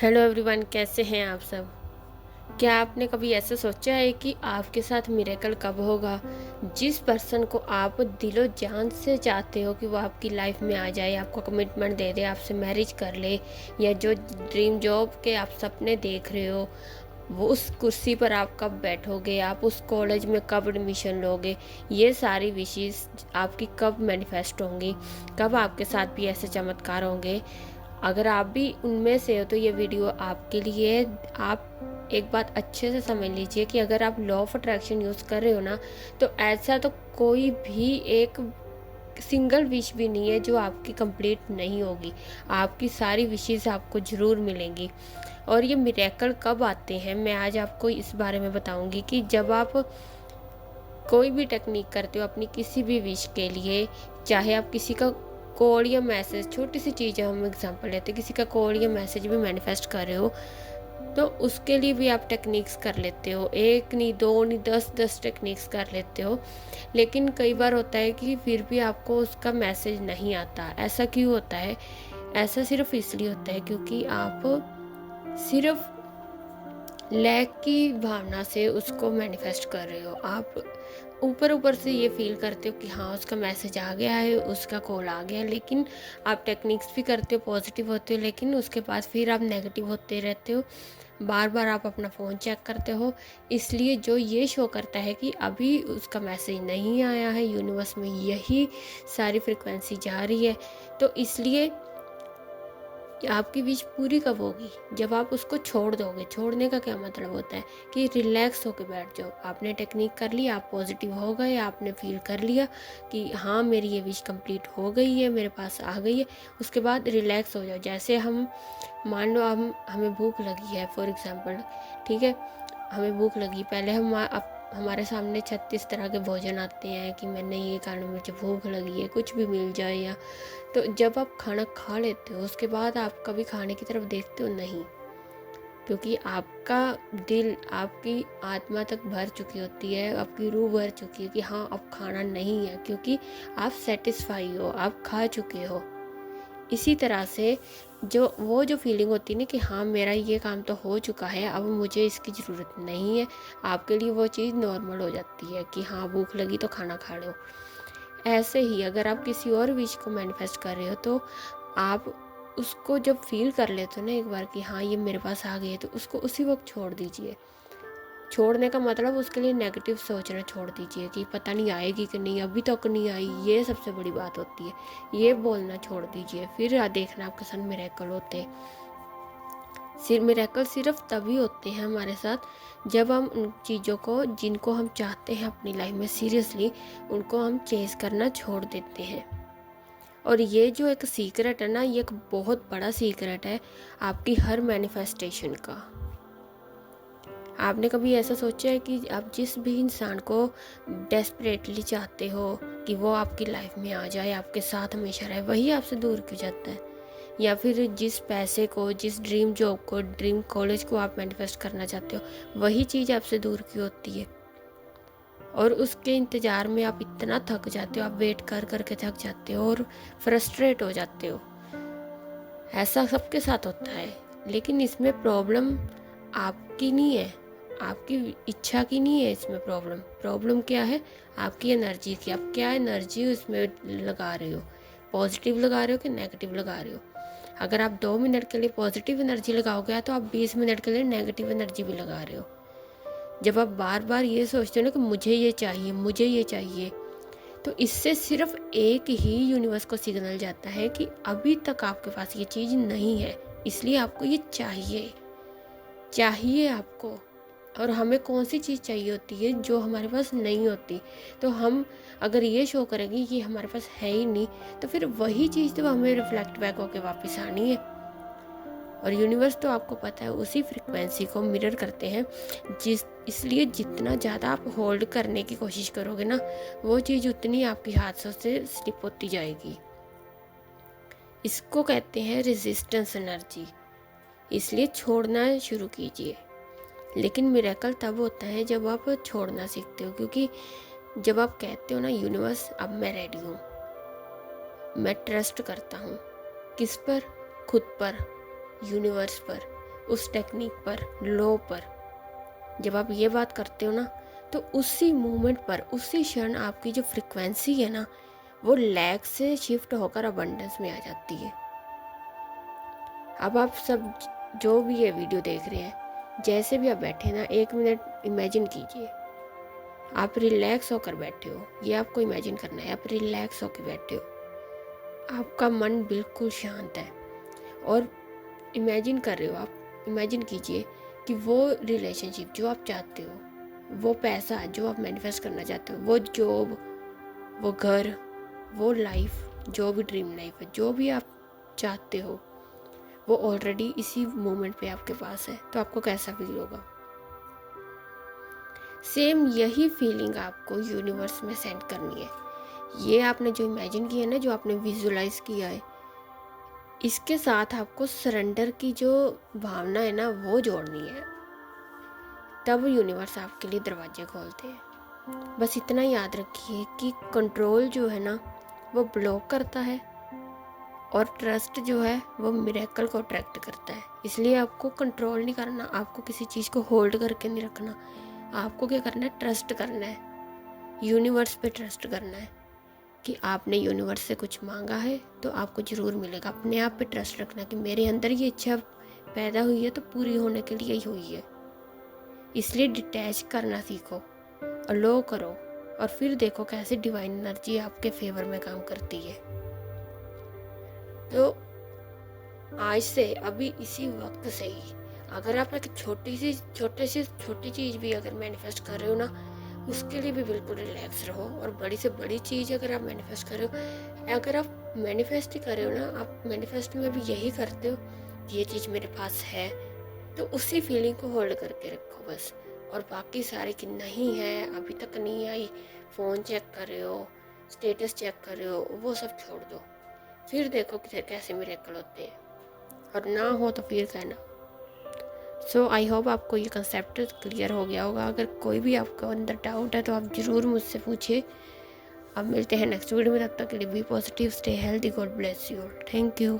Hello everyone, कैसे हैं आप सब। क्या आपने कभी ऐसा सोचा है कि आपके साथ मिरेकल कब होगा। जिस पर्सन को आप दिलो जान से चाहते हो कि वो आपकी लाइफ में आ जाए, आपको कमिटमेंट दे दे, आपसे मैरिज कर ले, या जो ड्रीम जॉब के आप सपने देख रहे हो, वो उस कुर्सी पर आप कब बैठोगे, आप उस कॉलेज में कब एडमिशन लोगे, ये सारी विशेष आपकी कब मैनिफेस्ट होंगी, कब आपके साथ भी ऐसे चमत्कार होंगे। अगर आप भी उनमें से हो तो ये वीडियो आपके लिए है। आप एक बात अच्छे से समझ लीजिए कि अगर आप लॉ ऑफ अट्रैक्शन यूज़ कर रहे हो ना, तो ऐसा तो कोई भी एक सिंगल विश भी नहीं है जो आपकी कंप्लीट नहीं होगी। आपकी सारी विशेस आपको ज़रूर मिलेंगी। और ये मिरेकल कब आते हैं, मैं आज आपको इस बारे में बताऊंगी कि जब आप कोई भी टेक्निक करते हो अपनी किसी भी विश के लिए, चाहे आप किसी का कॉल या मैसेज, छोटी सी चीज़ है, हम एग्जांपल लेते हैं, किसी का कॉल या मैसेज भी मैनिफेस्ट कर रहे हो, तो उसके लिए भी आप टेक्निक्स कर लेते हो। एक नहीं, दो नहीं, 10 टेक्निक्स कर लेते हो। लेकिन कई बार होता है कि फिर भी आपको उसका मैसेज नहीं आता। ऐसा क्यों होता है? ऐसा सिर्फ इसलिए होता है क्योंकि आप सिर्फ लैक की भावना से उसको मैनिफेस्ट कर रहे हो। आप ऊपर ऊपर से ये फील करते हो कि हाँ, उसका मैसेज आ गया है, उसका कॉल आ गया है, लेकिन आप टेक्निक्स भी करते हो, पॉजिटिव होते हो, लेकिन उसके बाद फिर आप नेगेटिव होते रहते हो। बार बार आप अपना फ़ोन चेक करते हो, इसलिए जो ये शो करता है कि अभी उसका मैसेज नहीं आया है, यूनिवर्स में यही सारी फ्रिक्वेंसी जा रही है। तो इसलिए आपकी विश पूरी कब होगी? जब आप उसको छोड़ दोगे। छोड़ने का क्या मतलब होता है कि रिलैक्स होकर बैठ जाओ। आपने टेक्निक कर ली, आप पॉजिटिव हो गए, आपने फील कर लिया कि हाँ, मेरी ये विश कंप्लीट हो गई है, मेरे पास आ गई है। उसके बाद रिलैक्स हो जाओ। जैसे हम मान लो हमें भूख लगी है, फॉर एग्जांपल, ठीक है, हमें भूख लगी, पहले हमारे सामने 36 तरह के भोजन आते हैं कि मैंने ये खाना, मुझे भूख लगी है, कुछ भी मिल जाए। या तो जब आप खाना खा लेते हो उसके बाद आप कभी खाने की तरफ देखते हो? नहीं, क्योंकि आपका दिल, आपकी आत्मा तक भर चुकी होती है, आपकी रूह भर चुकी है कि हाँ, अब खाना नहीं है, क्योंकि आप सेटिस्फाई हो, आप खा चुके हो। इसी तरह से जो फीलिंग होती है ना कि हाँ, मेरा ये काम तो हो चुका है, अब मुझे इसकी ज़रूरत नहीं है, आपके लिए वो चीज़ नॉर्मल हो जाती है कि हाँ, भूख लगी तो खाना खा लो। ऐसे ही अगर आप किसी और विश को मैनिफेस्ट कर रहे हो, तो आप उसको जब फील कर लेते हो ना एक बार कि हाँ, ये मेरे पास आ गई है, तो उसको उसी वक्त छोड़ दीजिए। छोड़ने का मतलब उसके लिए नेगेटिव सोचना छोड़ दीजिए कि पता नहीं आएगी कि नहीं, अभी तक नहीं आई, ये सबसे बड़ी बात होती है। ये बोलना छोड़ दीजिए, फिर देखना आपके साथ मिरेकल होते हैं। मिरेकल सिर्फ तभी होते हैं हमारे साथ जब हम उन चीज़ों को, जिनको हम चाहते हैं अपनी लाइफ में सीरियसली, उनको हम चेज़ करना छोड़ देते हैं। और ये जो एक सीक्रेट है ना, ये एक बहुत बड़ा सीक्रेट है आपकी हर मैनिफेस्टेशन का। आपने कभी ऐसा सोचा है कि आप जिस भी इंसान को डेस्परेटली चाहते हो कि वो आपकी लाइफ में आ जाए, आपके साथ हमेशा रहे, वही आपसे दूर क्यों जाता है? या फिर जिस पैसे को, जिस ड्रीम जॉब को, ड्रीम कॉलेज को आप मैनिफेस्ट करना चाहते हो, वही चीज़ आपसे दूर क्यों होती है? और उसके इंतज़ार में आप इतना थक जाते हो, आप वेट कर कर के थक जाते हो और फ्रस्ट्रेट हो जाते हो। ऐसा सबके साथ होता है, लेकिन इसमें प्रॉब्लम आपकी नहीं है, आपकी इच्छा की नहीं है। इसमें प्रॉब्लम क्या है? आपकी एनर्जी की। आप क्या एनर्जी इसमें लगा रहे हो? पॉजिटिव लगा रहे हो कि नेगेटिव लगा रहे हो? अगर आप 2 मिनट के लिए पॉजिटिव एनर्जी लगाओगे तो आप 20 मिनट के लिए नेगेटिव एनर्जी भी लगा रहे हो। जब आप बार बार ये सोचते हो ना कि मुझे ये चाहिए, मुझे ये चाहिए, तो इससे सिर्फ एक ही यूनिवर्स को सिग्नल जाता है कि अभी तक आपके पास ये चीज़ नहीं है, इसलिए आपको ये चाहिए आपको। और हमें कौन सी चीज़ चाहिए होती है जो हमारे पास नहीं होती? तो हम अगर ये शो करेंगे कि हमारे पास है ही नहीं, तो फिर वही चीज़ तो हमें रिफ्लेक्ट बैक होकर वापस आनी है। और यूनिवर्स तो आपको पता है उसी फ्रिक्वेंसी को मिरर करते हैं। इसलिए जितना ज़्यादा आप होल्ड करने की कोशिश करोगे ना, वो चीज़ उतनी आपके हाथों से स्लिप होती जाएगी। इसको कहते हैं रेजिस्टेंस एनर्जी। इसलिए छोड़ना शुरू कीजिए। लेकिन मिरेकल तब होता है जब आप छोड़ना सीखते हो, क्योंकि जब आप कहते हो ना, यूनिवर्स अब मैं रेडी हूँ, मैं ट्रस्ट करता हूँ। किस पर? खुद पर, यूनिवर्स पर। उस टेक्निक पर, लो पर। जब आप ये बात करते हो ना, तो उसी मोमेंट पर, उसी क्षण आपकी जो फ्रिक्वेंसी है ना, वो लैक से शिफ्ट होकर अबंडेंस में आ जाती है। अब आप सब जो भी ये वीडियो देख रहे हैं, जैसे भी आप बैठे ना, 1 मिनट इमेजिन कीजिए आप रिलैक्स होकर बैठे हो। ये आपको इमेजिन करना है, आप रिलैक्स होकर बैठे हो, आपका मन बिल्कुल शांत है और इमेजिन कर रहे हो आप। इमेजिन कीजिए कि वो रिलेशनशिप जो आप चाहते हो, वो पैसा जो आप मैनिफेस्ट करना चाहते हो, वो जॉब, वो घर, वो लाइफ, जो भी ड्रीम लाइफ है, जो भी आप चाहते हो, वो ऑलरेडी इसी मोमेंट पे आपके पास है। तो आपको कैसा फील होगा? सेम यही फीलिंग आपको यूनिवर्स में सेंड करनी है। ये आपने जो इमेजिन किया है ना, जो आपने विजुलाइज किया है, इसके साथ आपको सरेंडर की जो भावना है ना, वो जोड़नी है। तब यूनिवर्स आपके लिए दरवाजे खोलते हैं। बस इतना याद रखिए कि कंट्रोल जो है ना, वो ब्लॉक करता है और ट्रस्ट जो है वो मिरेकल को अट्रैक्ट करता है। इसलिए आपको कंट्रोल नहीं करना, आपको किसी चीज़ को होल्ड करके नहीं रखना। आपको क्या करना है? ट्रस्ट करना है, यूनिवर्स पे ट्रस्ट करना है कि आपने यूनिवर्स से कुछ मांगा है तो आपको ज़रूर मिलेगा। अपने आप पे ट्रस्ट रखना कि मेरे अंदर ये इच्छा पैदा हुई है तो पूरी होने के लिए ही हुई है। इसलिए डिटैच करना सीखो, अलो करो और फिर देखो कैसे डिवाइन एनर्जी आपके फेवर में काम करती है। तो आज से, अभी इसी वक्त से ही, अगर आप एक छोटी चीज़ भी अगर मैनिफेस्ट कर रहे हो ना, उसके लिए भी बिल्कुल रिलैक्स रहो। और बड़ी से बड़ी चीज़ अगर आप मैनिफेस्ट कर रहे हो, अगर आप मैनिफेस्ट ही कर रहे हो ना, आप मैनिफेस्ट में भी यही करते हो कि ये चीज़ मेरे पास है, तो उसी फीलिंग को होल्ड करके रखो बस। और बाकी सारे कि नहीं है, अभी तक नहीं आई, फ़ोन चेक कर रहे हो, स्टेटस चेक कर रहे हो, वो सब छोड़ दो। फिर देखो कि कैसे मिरेकल होते हैं, और ना हो तो फिर कहना। सो आई होप आपको ये कंसेप्ट क्लियर हो गया होगा। अगर कोई भी आपको अंदर डाउट है तो आप ज़रूर मुझसे पूछिए। अब मिलते हैं नेक्स्ट वीडियो में, तब तक के लिए be positive, stay healthy, God bless you, thank you.